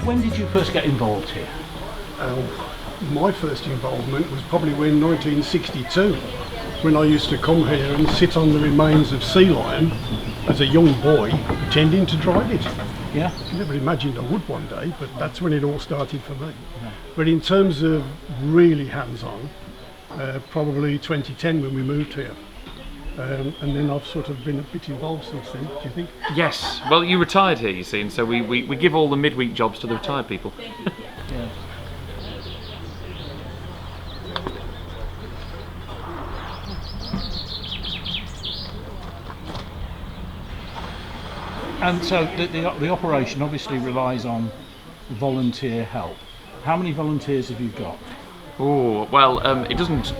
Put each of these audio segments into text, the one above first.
When did you first get involved here? My first involvement was probably in 1962, when I used to come here and sit on the remains of sea lion as a young boy, pretending to drive it. Yeah. I never imagined I would one day, but that's when it all started for me. Yeah. But in terms of really hands-on, probably 2010 when we moved here. And then I've sort of been a bit involved since then, do you think? Yes. Well, you retired here, you see, and so we give all the midweek jobs to the retired people. Yeah. And so the operation obviously relies on volunteer help. How many volunteers have you got? Oh, well, it doesn't,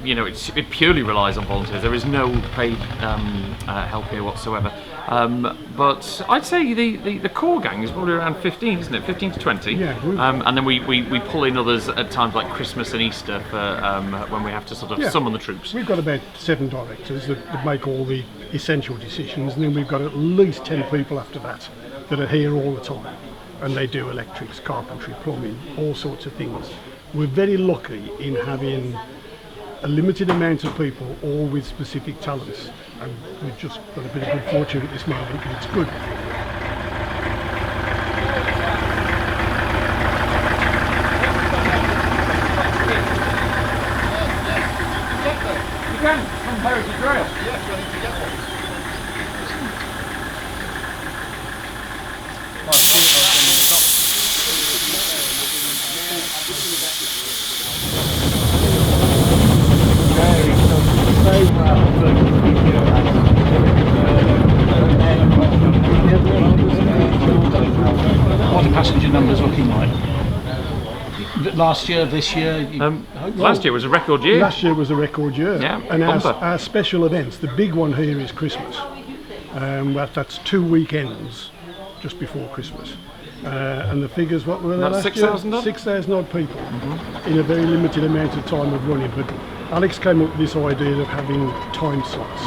it purely relies on volunteers. There is no paid help here whatsoever. But I'd say the core gang is probably around 15, isn't it? 15 to 20. Yeah. And then we pull in others at times like Christmas and Easter for when we have to sort of summon the troops. We've got about 7 directors that make all the essential decisions, and then we've got at least 10 people after that are here all the time. And they do electrics, carpentry, plumbing, all sorts of things. We're very lucky in having a limited amount of people, all with specific talents, and we've just got a bit of good fortune at this moment, and it's good. You can from Heritage Rail. Yes, I need to get one. What are passenger numbers looking like? Last year, this year? Last year was a record year. Last year was a record year. Yeah, and our special events, the big one here is Christmas. That's 2 weekends just before Christmas. And the figures, what were they last 6,000 year? 6,000 odd people in a very limited amount of time of running. But Alex came up with this idea of having time slots,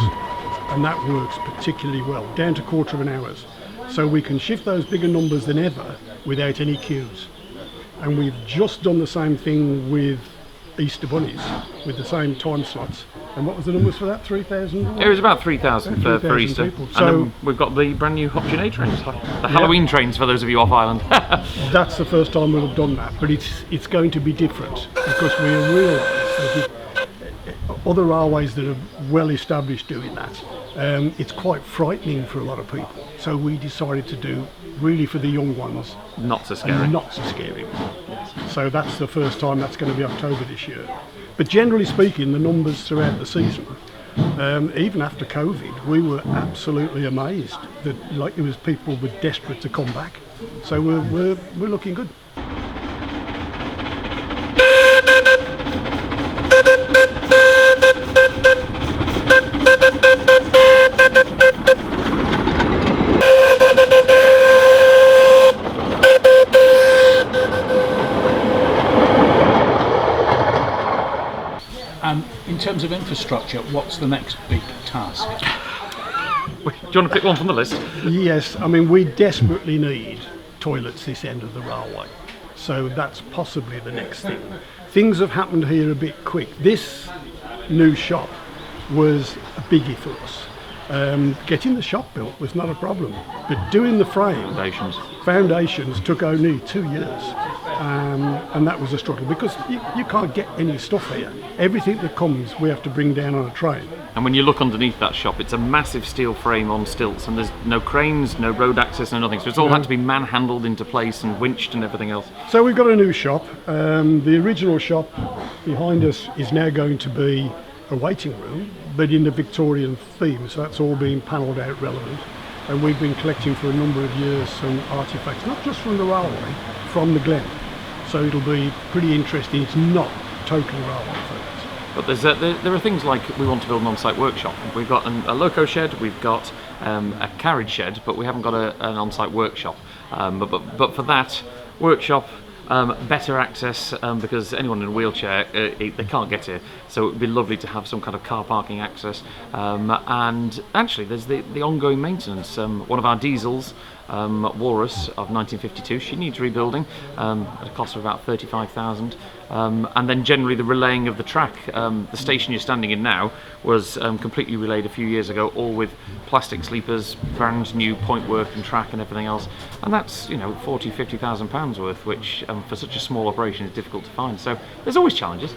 and that works particularly well, down to quarter of an hour. So we can shift those bigger numbers than ever without any queues. And we've just done the same thing with Easter bunnies, with the same time slots. And what was the numbers for that? 3,000? It was about 3,000 for Easter. People. And So then we've got the brand new Hop Journey trains, the Halloween trains for those of you off island. that's the first time we'll have done that, but it's going to be different because we realise that other railways that are well established doing that, it's quite frightening for a lot of people. So we decided to do really for the young ones. Not so scary. And not so scary. So that's the first time. That's going to be October this year. But generally speaking, the numbers throughout the season, even after COVID, we were absolutely amazed that it was people were desperate to come back. So we're looking good. In terms of infrastructure, what's the next big task? Do you want to pick one from the list? Yes, I mean, we desperately need toilets this end of the railway. So that's possibly the next thing. Things have happened here a bit quick. This new shop was a biggie for us. Getting the shop built was not a problem, but doing the frame foundations took only 2 years. And that was a struggle because you can't get any stuff here. Everything that comes we have to bring down on a train. And when you look underneath that shop, it's a massive steel frame on stilts, and there's no cranes, no road access, no nothing. So it's all had to be manhandled into place and winched and everything else. So we've got a new shop. The original shop behind us is now going to be a waiting room, but in the Victorian theme. So that's all being panelled out relevant. And we've been collecting for a number of years some artefacts, not just from the railway, from the Glen. So it'll be pretty interesting. It's not totally railway focused. But there are things like we want to build an on-site workshop. We've got a loco shed, we've got a carriage shed, but we haven't got an on-site workshop. But for that workshop, better access because anyone in a wheelchair they can't get here. So it would be lovely to have some kind of car parking access. And actually, there's the ongoing maintenance. One of our diesels Walrus of 1952. She needs rebuilding at a cost of about 35,000. And then generally the relaying of the track. The station you're standing in now was completely relayed a few years ago, all with plastic sleepers, brand new point work and track and everything else. And that's, you know, 40, 50,000 pounds worth, which for such a small operation is difficult to find. So there's always challenges.